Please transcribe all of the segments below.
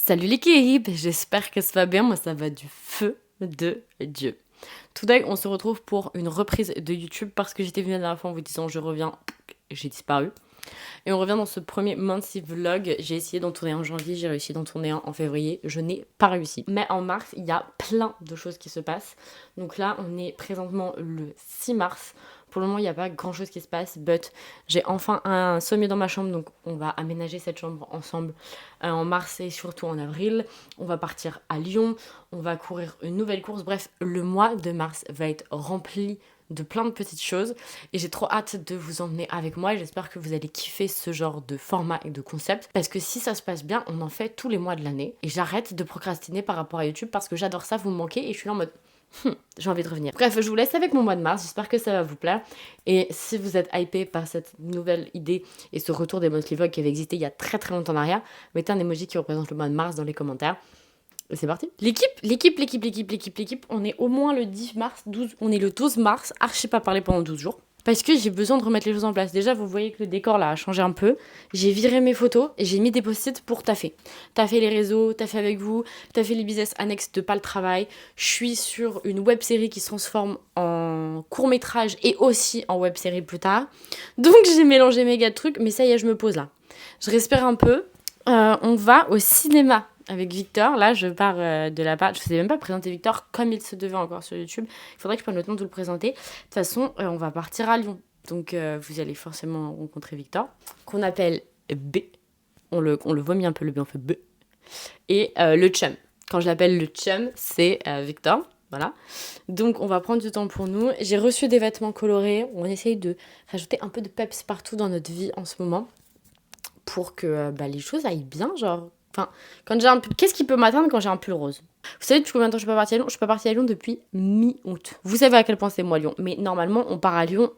Salut l'équipe, j'espère que ça va bien, moi ça va du feu de Dieu. Today, on se retrouve pour une reprise de YouTube parce que j'étais venue la dernière fois en vous disant je reviens, j'ai disparu. Et on revient dans ce premier monthly vlog. J'ai essayé d'en tourner un en janvier, j'ai réussi d'en tourner un en février. Je n'ai pas réussi. Mais en mars, il y a plein de choses qui se passent. Donc là, on est présentement le 6 mars. Pour le moment, il n'y a pas grand chose qui se passe, but j'ai enfin un sommier dans ma chambre, donc on va aménager cette chambre ensemble en mars et surtout en avril. On va partir à Lyon, on va courir une nouvelle course. Bref, le mois de mars va être rempli de plein de petites choses et j'ai trop hâte de vous emmener avec moi et j'espère que vous allez kiffer ce genre de format et de concept parce que si ça se passe bien, on en fait tous les mois de l'année et j'arrête de procrastiner par rapport à YouTube parce que j'adore ça, vous me manquez et je suis là en mode j'ai envie de revenir. Bref, je vous laisse avec mon mois de mars, j'espère que ça va vous plaire. Et si vous êtes hypé par cette nouvelle idée et ce retour des monthly vlogs qui avait existé il y a très longtemps en arrière, mettez un emoji qui représente le mois de mars dans les commentaires. Et c'est parti. L'équipe, on est au moins le 10 mars, 12, on est le 12 mars, archi pas parlé pendant 12 jours. Parce que j'ai besoin de remettre les choses en place. Déjà, vous voyez que le décor là a changé un peu. J'ai viré mes photos et j'ai mis des post-it pour taffer. Taffer les réseaux, taffer avec vous, taffer les business annexes de pas le travail. Je suis sur une web série qui se transforme en court-métrage et aussi en web série plus tard. Donc j'ai mélangé méga de trucs, mais ça y est, je me pose là. Je respire un peu. On va au cinéma avec Victor. Là, je pars de la part. Je ne sais même pas présenter Victor comme il se devait encore sur YouTube. Il faudrait que je prenne le temps de vous le présenter. De toute façon, on va partir à Lyon. Donc, vous allez forcément rencontrer Victor, qu'on appelle B. On le vomit un peu, le B, on fait B. Et le chum. Quand je l'appelle le chum, c'est Victor. Voilà. Donc, on va prendre du temps pour nous. J'ai reçu des vêtements colorés. On essaye de rajouter un peu de peps partout dans notre vie en ce moment pour que les choses aillent bien, genre. Enfin, quand j'ai un pull... Qu'est-ce qui peut m'atteindre quand j'ai un pull rose? Vous savez depuis combien de temps je suis pas partie à Lyon? Je suis pas partie à Lyon depuis mi-août. Vous savez à quel point c'est moi Lyon. Mais normalement, on part à Lyon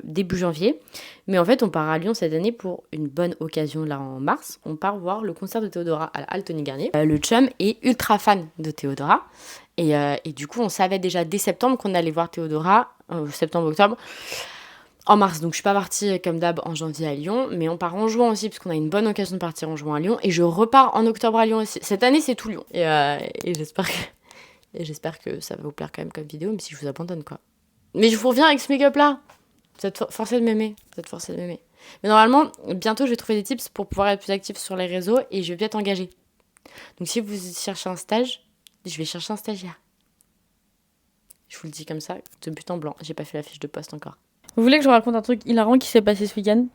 début janvier. Mais en fait, on part à Lyon cette année pour une bonne occasion là en mars. On part voir le concert de Théodora à la Halle Tony Garnier. Le chum est ultra fan de Théodora. Et du coup, on savait déjà dès septembre qu'on allait voir Théodora, septembre-octobre. En mars, donc je suis pas partie comme d'hab en janvier à Lyon, mais on part en juin aussi, parce qu'on a une bonne occasion de partir en juin à Lyon, et je repars en octobre à Lyon aussi. Cette année, c'est tout Lyon. Et j'espère que ça va vous plaire quand même comme vidéo, même si je vous abandonne, quoi. Mais je vous reviens avec ce make-up là. Vous êtes forcés de m'aimer. Mais normalement, bientôt, je vais trouver des tips pour pouvoir être plus active sur les réseaux, et je vais peut-être engager. Donc si vous cherchez un stage, je vais chercher un stagiaire. Je vous le dis comme ça, de but en blanc. J'ai pas fait la fiche de poste encore. Vous voulez que je vous raconte un truc hilarant qui s'est passé ce week-end?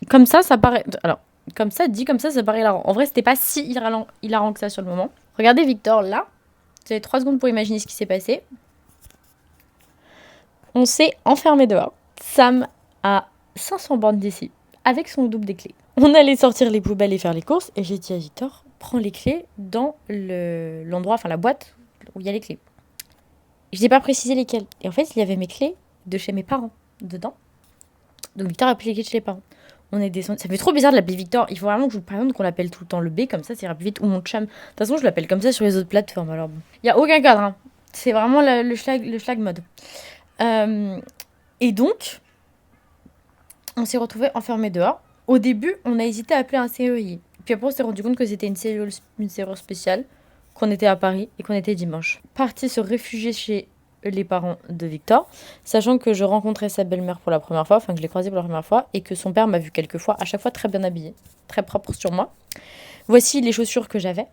Comme ça paraît... Alors, comme ça, ça paraît hilarant. En vrai, c'était pas si hilarant que ça sur le moment. Regardez Victor, là. Vous avez 3 secondes pour imaginer ce qui s'est passé. On s'est enfermé dehors. Sam à 500 bornes d'ici, avec son double des clés. On allait sortir les poubelles et faire les courses. Et j'ai dit à Victor, prends les clés dans l'endroit, enfin la boîte où il y a les clés. Je n'ai pas précisé lesquelles. Et en fait, il y avait mes clés de chez mes parents dedans. Donc Victor a pris les clés de chez les parents. On est descendu. Ça fait trop bizarre de l'appeler Victor. Il faut vraiment que je vous présente qu'on l'appelle tout le temps le B, comme ça ira plus vite. Ou mon chum. De toute façon, je l'appelle comme ça sur les autres plateformes. Alors bon. Il n'y a aucun cadre. Hein. C'est vraiment le schlag mode. Et donc, on s'est retrouvés enfermés dehors. Au début, on a hésité à appeler un CEI. Puis après, on s'est rendu compte que c'était une cellule spéciale, qu'on était à Paris et qu'on était dimanche. Parti se réfugier chez les parents de Victor, sachant que je rencontrais sa belle-mère pour la première fois, enfin que je l'ai croisée pour la première fois, et que son père m'a vu quelques fois, à chaque fois très bien habillée, très propre sur moi. Voici les chaussures que j'avais.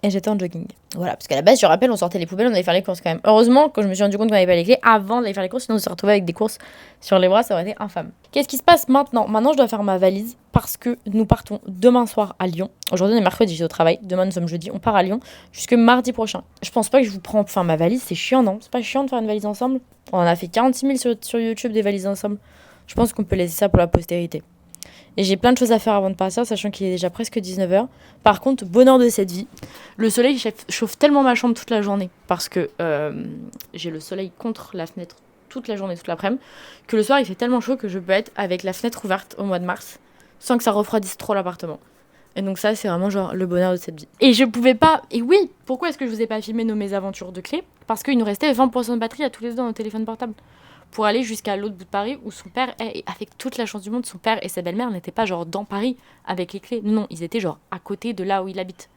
Et j'étais en jogging. Voilà, parce qu'à la base, je rappelle, on sortait les poubelles, on allait faire les courses quand même. Heureusement, quand je me suis rendu compte qu'on n'avait pas les clés, avant d'aller faire les courses, sinon on se retrouvait avec des courses sur les bras, ça aurait été infâme. Qu'est-ce qui se passe maintenant? Maintenant, je dois faire ma valise parce que nous partons demain soir à Lyon. Aujourd'hui, on est mercredi, j'ai au travail. Demain, nous sommes jeudi, on part à Lyon jusque mardi prochain. Je pense pas que je vous prends. Enfin, ma valise, c'est chiant, non? C'est pas chiant de faire une valise ensemble? On en a fait 46 000 sur YouTube des valises ensemble. Je pense qu'on peut laisser ça pour la postérité. Et j'ai plein de choses à faire avant de partir, sachant qu'il est déjà presque 19h. Par contre, bonheur de cette vie. Le soleil chauffe tellement ma chambre toute la journée, parce que j'ai le soleil contre la fenêtre toute la journée, toute l'après-midi, que le soir, il fait tellement chaud que je peux être avec la fenêtre ouverte au mois de mars, sans que ça refroidisse trop l'appartement. Et donc ça, c'est vraiment genre le bonheur de cette vie. Et je pouvais pas... Et oui, pourquoi est-ce que je vous ai pas filmé nos mésaventures de clés? Parce qu'il nous restait 20% de batterie à tous les deux dans nos téléphones portables. Pour aller jusqu'à l'autre bout de Paris où son père est, et avec toute la chance du monde, son père et sa belle-mère n'étaient pas genre dans Paris avec les clés. Non, ils étaient genre à côté de là où il habite.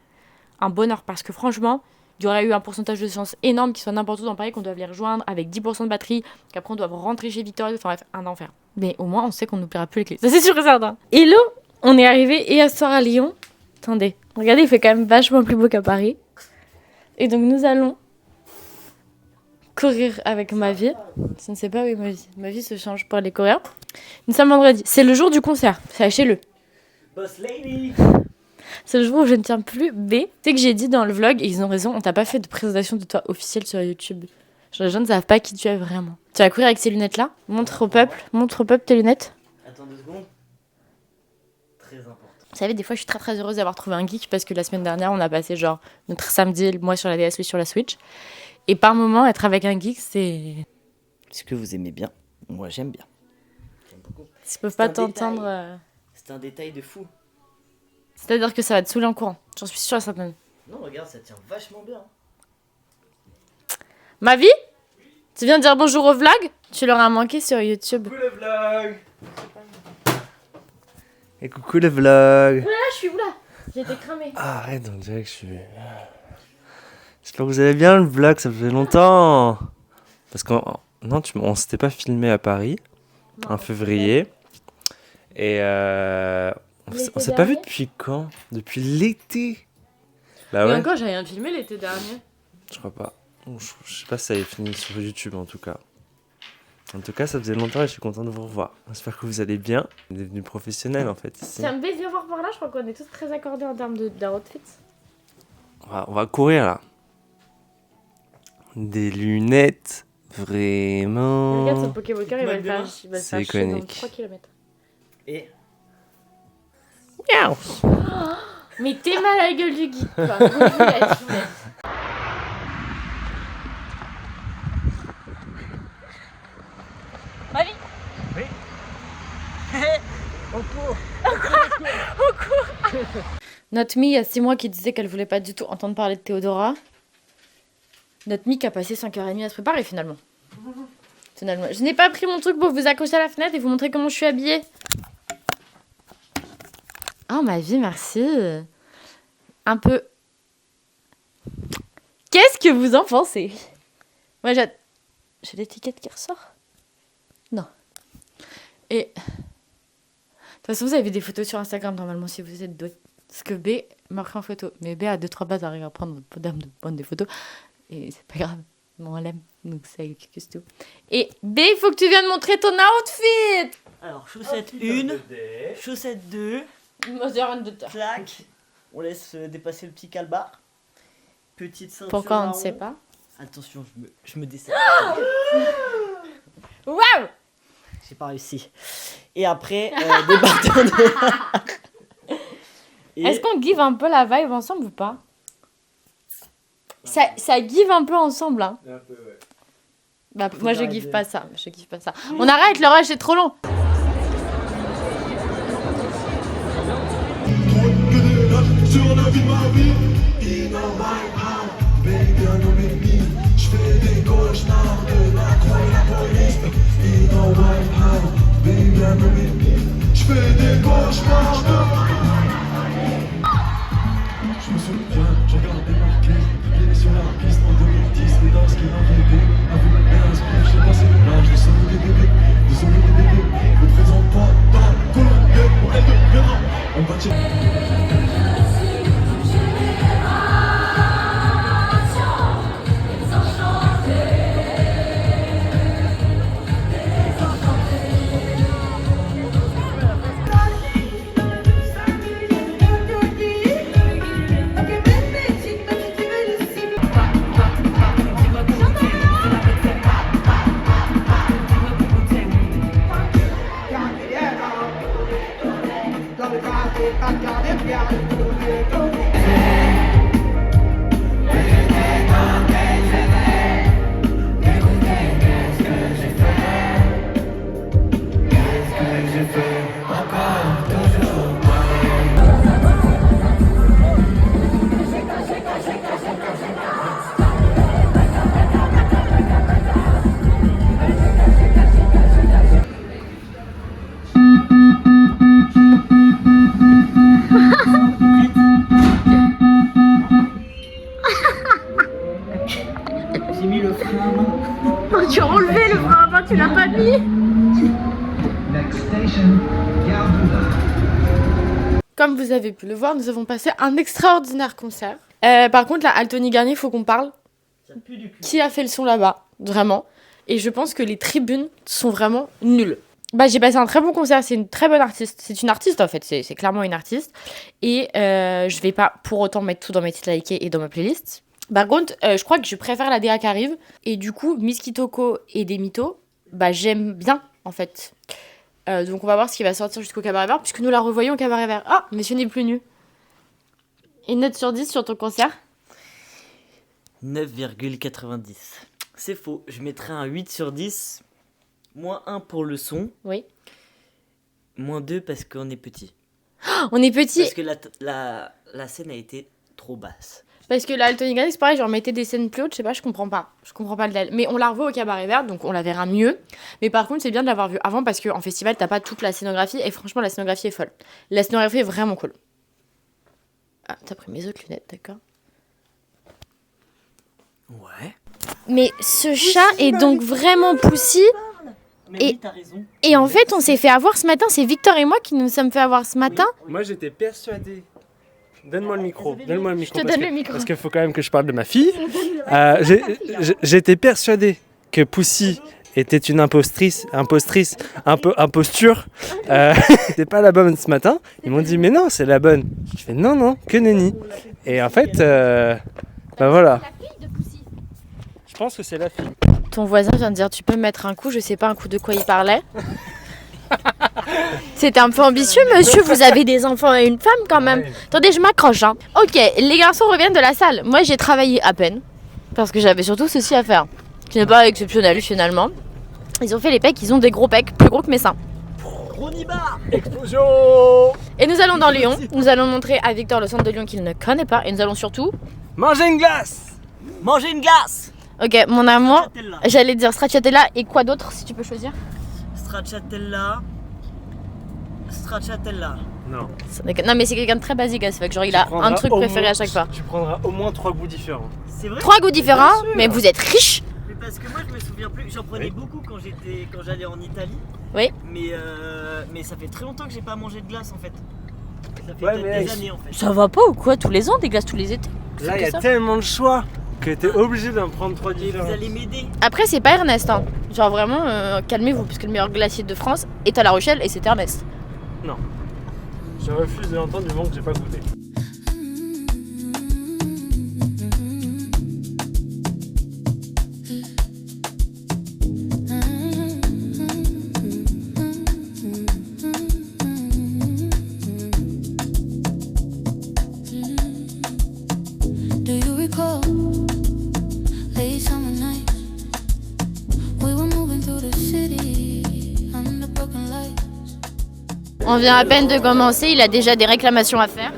un bonheur parce que franchement, il y aurait eu un pourcentage de chance énorme qu'ils soient n'importe où dans Paris, qu'on doive les rejoindre avec 10% de batterie, qu'après on doit rentrer chez Victoria, enfin bref, un enfer. Mais au moins, on sait qu'on n'oubliera plus les clés. Ça, c'est sûr et certain. Hello, on est arrivé hier soir à Lyon. Attendez, regardez, il fait quand même vachement plus beau qu'à Paris. Et donc, nous allons courir avec ma vie. Je ne sais pas, oui, ma vie se change pour aller courir. Nous sommes vendredi. C'est le jour du concert. Sachez-le. Boss lady. C'est le jour où je ne tiens plus B. Tu sais que j'ai dit dans le vlog, et ils ont raison, on t'a pas fait de présentation de toi officielle sur YouTube. Genre, les gens ne savent pas qui tu es vraiment. Tu vas courir avec ces lunettes-là. Montre au peuple tes lunettes. Attends 2 secondes. Très important. Vous savez, des fois, je suis très très heureuse d'avoir trouvé un geek parce que la semaine dernière, on a passé genre notre samedi, moi sur la DS, lui sur la Switch. Et par moment, être avec un geek, c'est... Est-ce que vous aimez bien? Moi, j'aime bien. J'aime beaucoup. Je peux pas t'entendre... C'est un détail de fou. C'est-à-dire que ça va te saouler en courant. J'en suis sûre et certaine. Non, regarde, ça tient vachement bien. Ma vie? Tu viens de dire bonjour au vlog? Tu leur as manqué sur YouTube. Coucou le vlog. Et coucou le vlog. Oula, je suis oula. J'ai été cramée. Ah, arrête, on dirait que je suis... J'espère que vous allez bien le vlog, ça fait longtemps. Parce qu'on non, on s'était pas filmé à Paris en février. Et on s'est pas vu depuis quand? Depuis l'été. Bah Et ouais. encore, j'ai rien filmé l'été dernier. Je crois pas. Je sais pas si ça avait fini sur YouTube en tout cas. En tout cas, ça faisait longtemps et je suis content de vous revoir. J'espère que vous allez bien. On est devenu professionnel en fait ici. Tiens, B, viens voir par là, je crois qu'on est tous très accordés en termes d'outfits. On va courir là. Des lunettes, vraiment. Regarde ce Pokéwalker, il va le faire chier dans iconique. 3 km. Et... Miaou. Mais t'es mal à la gueule du geek, quoi. Roulette. Marie. Oui. On court. Notre Mie, il y a 6 mois, qui disait qu'elle voulait pas du tout entendre parler de Théodora. Notre Mie qui a passé 5h30 à se préparer finalement. Finalement. Je n'ai pas pris mon truc pour vous accrocher à la fenêtre et vous montrer comment je suis habillée. Oh ma vie, merci. Un peu... Qu'est-ce que vous en pensez? Moi j'ai l'étiquette qui ressort. Non. Et... De toute façon, vous avez des photos sur Instagram normalement si vous êtes doué. Parce que B m'a pris en photo. Mais B a 2-3 bases à arriver à prendre des photos. Et c'est pas grave. Bon, elle aime. Donc ça excuse tout. Et B, il faut que tu viennes montrer ton outfit. Alors, chaussette 1, chaussette 2, clac. On laisse dépasser le petit calbar. Petite ceinture. Pourquoi on ne marron. sait pas? Attention, je me descends. Waouh! J'ai pas réussi. Et après, des bâtons de... Et... Est-ce qu'on give un peu la vibe ensemble ou pas? Ça give un peu ensemble, hein. Un peu, ouais. Bah, moi, je give pas ça. Je give pas ça. On arrête, le rush est trop long. Sur la vie de ma vie, in my heart, baby, I know me. J'fais des cauchemars de la croix et la police. In my heart, baby, I know me. J'fais des cauchemars de... Je me souviens, je regardais marqué, pieds sur la piste en 2010, les danses qui m'inviaient. Avec un esprit, j'ai passé l'âge de sauver des bébés, de sauver des bébés. Ne présente pas ta colonne, pour elle deviendra. On va checker. Oh, tu as enlevé le frein à main, tu l'as pas mis. Next station, Gare de Lyon. Comme vous avez pu le voir, nous avons passé un extraordinaire concert. Par contre, là, Altony Garnier, il faut qu'on parle. Qui a fait le son là-bas, vraiment. Et je pense que les tribunes sont vraiment nulles. Bah, j'ai passé un très bon concert, c'est une très bonne artiste. C'est une artiste en fait, c'est clairement une artiste. Et je vais pas pour autant mettre tout dans mes titres likés et dans ma playlist. Par contre, je crois que je préfère la DA qui arrive. Et du coup, Miss Kitoko et Demito, bah j'aime bien en fait. Donc on va voir ce qui va sortir jusqu'au Cabaret Vert, puisque nous la revoyons au Cabaret Vert. Ah, monsieur n'est plus nu. Une note sur 10 sur ton concert? 9,90. C'est faux, je mettrais un 8 sur 10. Moins 1 pour le son. Oui. Moins 2 parce qu'on est petit. On est petit. Parce que la scène a été trop basse. Parce que là, Altony Garnier, c'est pareil, genre mettez des scènes plus hautes, je sais pas, je comprends pas le DEL. Mais on la revoit au Cabaret Vert, donc on la verra mieux. Mais par contre, c'est bien de l'avoir vue avant parce qu'en festival, t'as pas toute la scénographie et franchement, la scénographie est folle. La scénographie est vraiment cool. Ah, t'as pris mes autres lunettes, d'accord. Ouais. Mais ce chat est donc vraiment Poussy. Mais Et- oui, t'as raison. Et en fait, on s'est fait avoir ce matin. C'est Victor et moi qui nous sommes fait avoir ce matin. Moi j'étais persuadé. Donne-moi le micro. Donne-moi le micro. te donne le micro. Parce qu'il faut quand même que je parle de ma fille. J'étais persuadé que Poussy était une imposture. C'était pas la bonne ce matin. Ils m'ont dit mais non, c'est la bonne. Je fais non, que nenni. Et en fait, bah voilà. Je pense que c'est la fille. Ton voisin vient de dire tu peux me mettre un coup. Je sais pas un coup de quoi il parlait. C'était un peu ambitieux, monsieur. Vous avez des enfants et une femme quand même. Attendez, je m'accroche. Hein. Ok, les garçons reviennent de la salle. Moi, j'ai travaillé à peine. Parce que j'avais surtout ceci à faire. Ce n'est pas exceptionnel finalement. Ils ont fait les pecs, ils ont des gros pecs, plus gros que mes seins. On y va. Explosion. Et nous allons dans Lyon. Nous allons montrer à Victor le centre de Lyon qu'il ne connaît pas. Et nous allons surtout... Manger une glace. Manger une glace. Ok, mon amour, Stracciatella. j'allais dire stracciatella et quoi d'autre si tu peux choisir? Stracciatella. Stracciatella. Non. Non mais c'est quelqu'un de très basique à ce fait, genre il a un truc préféré à chaque fois. Tu prendras au moins 3 goûts différents. C'est vrai? 3 goûts différents, Bien sûr. mais vous êtes riche. Mais parce que moi je me souviens plus, j'en prenais Oui. beaucoup quand j'allais en Italie. Oui. Mais ça fait très longtemps que j'ai pas mangé de glace en fait. Ça fait Ouais, peut-être mais des années en fait. Ça va pas ou quoi? Tous les ans, des glaces tous les étés. Là, il y a ça. tellement de choix que t'es obligé d'en prendre 3 Vous différents. allez m'aider. Après c'est pas Ernest, hein. Genre vraiment, calmez-vous, parce que le meilleur glacier de France est à La Rochelle et c'est Ernest. Je refuse de l'entendre du moment que j'ai pas goûté. Do you recall late summer nights? We were moving through the city under broken lights. On vient à peine de commencer, il a déjà des réclamations à faire.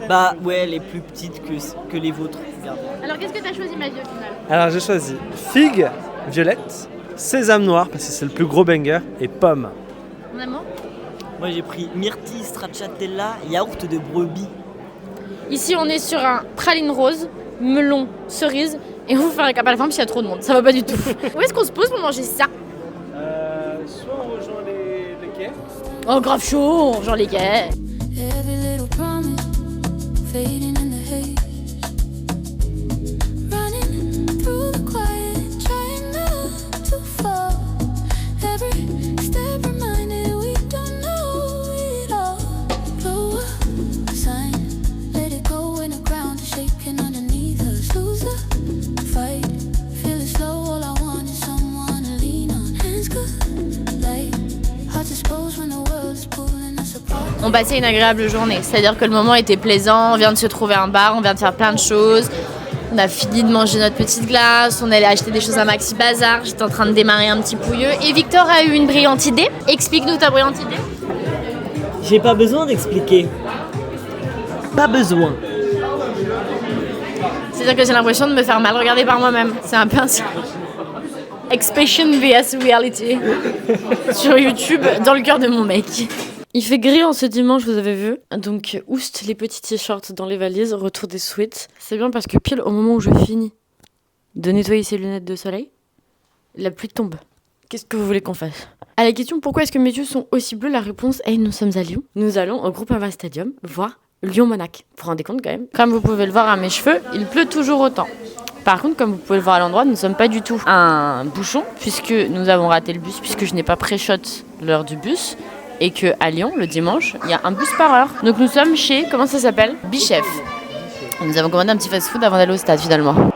Bah ouais, les plus petites que les vôtres. Regardez. Alors qu'est-ce que t'as choisi Maddie au final? Alors j'ai choisi figue, violette, sésame noir parce que c'est le plus gros banger et pomme. Mon amour? Moi j'ai pris myrtille, stracciatella, yaourt de brebis. Ici on est sur un praline rose, melon, cerise, et on vous fait un cap à la fin parce qu'il y a trop de monde, ça va pas du tout. Où est-ce qu'on se pose pour manger ça? Soit on rejoint les quais. Oh grave chaud, genre les gars. Every little promise fading in the haze. Running through the quiet, trying not to fall. Every step reminded we don't know it all. Blow up a sign, let it go when the ground is shaking underneath us. Lose the fight, feel it slow. All I want is someone to lean on. Hands good, light, hearts exposed when the world is pulling us apart. On passait une agréable journée, c'est-à-dire que le moment était plaisant, on vient de se trouver un bar, on vient de faire plein de choses. On a fini de manger notre petite glace, on allait acheter des choses à Maxi Bazar, j'étais en train de démarrer un petit pouilleux. Et Victor a eu une brillante idée. Explique-nous ta brillante idée. J'ai pas besoin d'expliquer. Pas besoin. C'est-à-dire que j'ai l'impression de me faire mal regarder par moi-même. C'est un peu ainsi. Expression vs Reality. Sur YouTube, dans le cœur de mon mec. Il fait gris en ce dimanche, vous avez vu. Donc, oust les petits t-shirts dans les valises, retour des sweats. C'est bien parce que pile au moment où je finis de nettoyer ses lunettes de soleil. La pluie tombe. Qu'est-ce que vous voulez qu'on fasse? À la question pourquoi est-ce que mes yeux sont aussi bleus, la réponse est nous sommes à Lyon. Nous allons au Groupama Stadium voir Lyon-Monac. Vous vous rendez compte quand même? Comme vous pouvez le voir à mes cheveux, il pleut toujours autant. Par contre, comme vous pouvez le voir à l'endroit, nous ne sommes pas du tout un bouchon puisque nous avons raté le bus, puisque je n'ai pas pré-shot l'heure du bus et que à Lyon, le dimanche, il y a un bus par heure. Donc nous sommes chez, comment ça s'appelle? Bichef. Nous avons commandé un petit fast-food avant d'aller au stade finalement.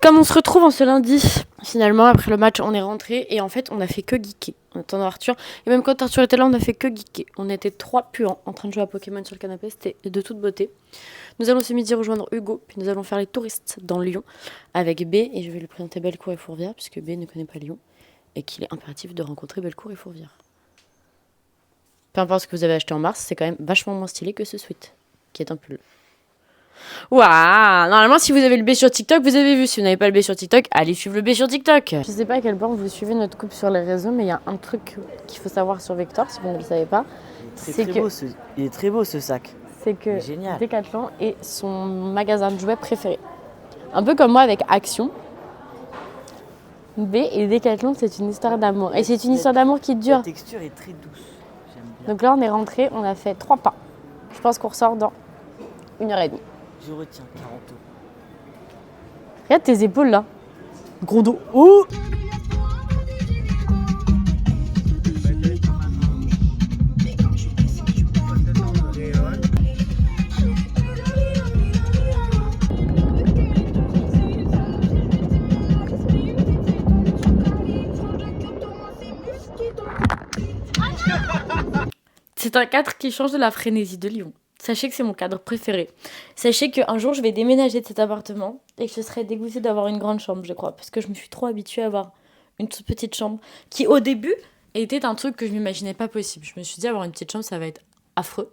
Comme on se retrouve en ce lundi, finalement après le match on est rentré et en fait on a fait que geeker en attendant Arthur. Et même quand Arthur était là on a fait que geeker. On était 3 puants en train de jouer à Pokémon sur le canapé, c'était de toute beauté. Nous allons ce midi rejoindre Hugo, puis nous allons faire les touristes dans Lyon avec B et je vais lui présenter Bellecour et Fourvière puisque B ne connaît pas Lyon et qu'il est impératif de rencontrer Bellecour et Fourvière. Peu importe ce que vous avez acheté en mars, c'est quand même vachement moins stylé que ce sweat qui est un pull. Waouh! Normalement, si vous avez le B sur TikTok, vous avez vu. Si vous n'avez pas le B sur TikTok, allez suivre le B sur TikTok. Je sais pas à quel point vous suivez notre couple sur les réseaux, mais il y a un truc qu'il faut savoir sur Victor, si vous ne le savez pas. Il est très beau ce sac. C'est que Génial. Decathlon est son magasin de jouets préféré. Un peu comme moi avec Action. B et Decathlon, c'est une histoire d'amour. Et c'est une histoire d'amour qui La dure. texture est très douce. J'aime bien. Donc là, on est rentré, on a fait 3 pas. Je pense qu'on ressort dans 1h30. Je retiens 40 euros. Regarde tes épaules là. Gros dos. Oh! C'est un cadre qui change de la frénésie de Lyon. Sachez que c'est mon cadre préféré. Sachez qu'un jour, je vais déménager de cet appartement et que je serai dégoûtée d'avoir une grande chambre, je crois. Parce que je me suis trop habituée à avoir une toute petite chambre qui, au début, était un truc que je m'imaginais pas possible. Je me suis dit, avoir une petite chambre, ça va être affreux.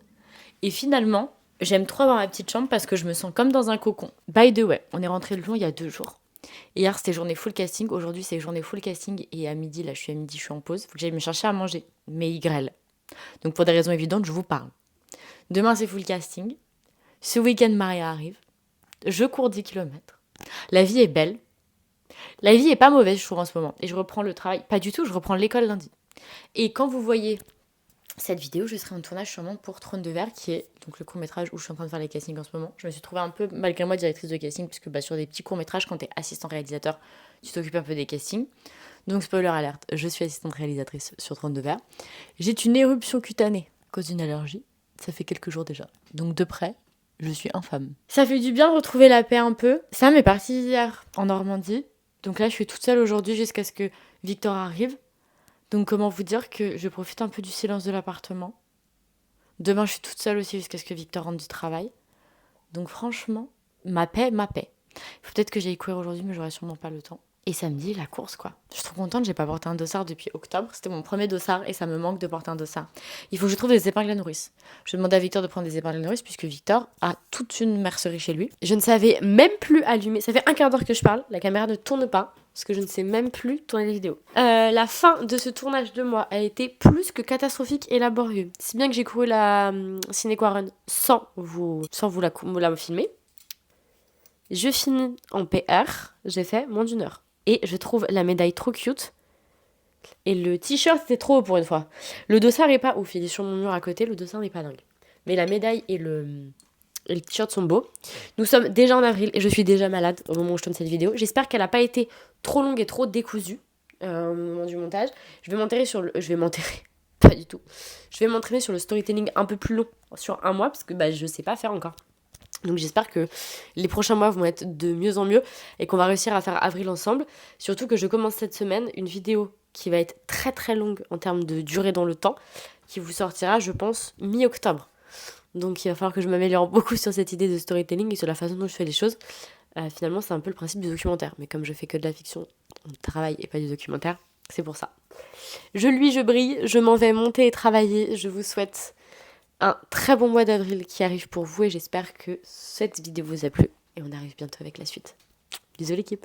Et finalement, j'aime trop avoir ma petite chambre parce que je me sens comme dans un cocon. By the way, on est rentré de Lyon il y a 2 jours. Hier, c'était journée full casting. Aujourd'hui, c'est journée full casting. Et à midi, là, je suis en pause. Faut que j'aille me chercher à manger. Mais il grêle. Donc, pour des raisons évidentes, je vous parle. Demain, c'est full casting. Ce week-end, Maria arrive. Je cours 10 km. La vie est belle. La vie est pas mauvaise, je trouve, en ce moment. Et je reprends le travail. Pas du tout, je reprends l'école lundi. Et quand vous voyez cette vidéo, je serai en tournage sûrement pour Trône de Verre, qui est donc le court-métrage où je suis en train de faire les castings en ce moment. Je me suis trouvée un peu, malgré moi, directrice de casting, puisque sur des petits courts-métrages, quand t'es assistant réalisateur, tu t'occupes un peu des castings. Donc, spoiler alerte, je suis assistante réalisatrice sur Trône de Verre. J'ai une éruption cutanée à cause d'une allergie. Ça fait quelques jours déjà. Donc de près, je suis infâme. Ça fait du bien de retrouver la paix un peu. Sam est parti hier en Normandie. Donc là, je suis toute seule aujourd'hui jusqu'à ce que Victor arrive. Donc comment vous dire que je profite un peu du silence de l'appartement. Demain, je suis toute seule aussi jusqu'à ce que Victor rentre du travail. Donc franchement, ma paix. Il faut peut-être que j'aille courir aujourd'hui, mais j'aurai sûrement pas le temps. Et samedi, la course, quoi. Je suis trop contente, j'ai pas porté un dossard depuis octobre. C'était mon premier dossard et ça me manque de porter un dossard. Il faut que je trouve des épingles à nourrice. Je demandais à Victor de prendre des épingles à nourrice puisque Victor a toute une mercerie chez lui. Je ne savais même plus allumer. Ça fait un quart d'heure que je parle. La caméra ne tourne pas parce que je ne sais même plus tourner des vidéos. La fin de ce tournage de moi a été plus que catastrophique et laborieux. Si bien que j'ai couru la Ciné-Qua Run sans vous la filmer. Je finis en PR. J'ai fait moins d'1 heure. Et je trouve la médaille trop cute. Et le t-shirt, c'était trop haut pour une fois. Le dossard est pas ouf. Il est sur mon mur à côté. Le dossard n'est pas dingue. Mais la médaille et Et les t-shirts sont beaux. Nous sommes déjà en avril et je suis déjà malade au moment où je tourne cette vidéo. J'espère qu'elle n'a pas été trop longue et trop décousue au moment du montage. Je vais m'enterrer sur le... Je vais m'enterrer. Pas du tout. Je vais m'entraîner sur le storytelling un peu plus long sur un mois parce que je sais pas faire encore. Donc j'espère que les prochains mois vont être de mieux en mieux et qu'on va réussir à faire avril ensemble. Surtout que je commence cette semaine une vidéo qui va être très très longue en termes de durée dans le temps, qui vous sortira, je pense, mi-octobre. Donc il va falloir que je m'améliore beaucoup sur cette idée de storytelling et sur la façon dont je fais les choses. Finalement, c'est un peu le principe du documentaire. Mais comme je fais que de la fiction, on travaille et pas du documentaire, c'est pour ça. Je brille, je m'en vais monter et travailler. Je vous souhaite un très bon mois d'avril qui arrive pour vous et j'espère que cette vidéo vous a plu. Et on arrive bientôt avec la suite. Bisous l'équipe.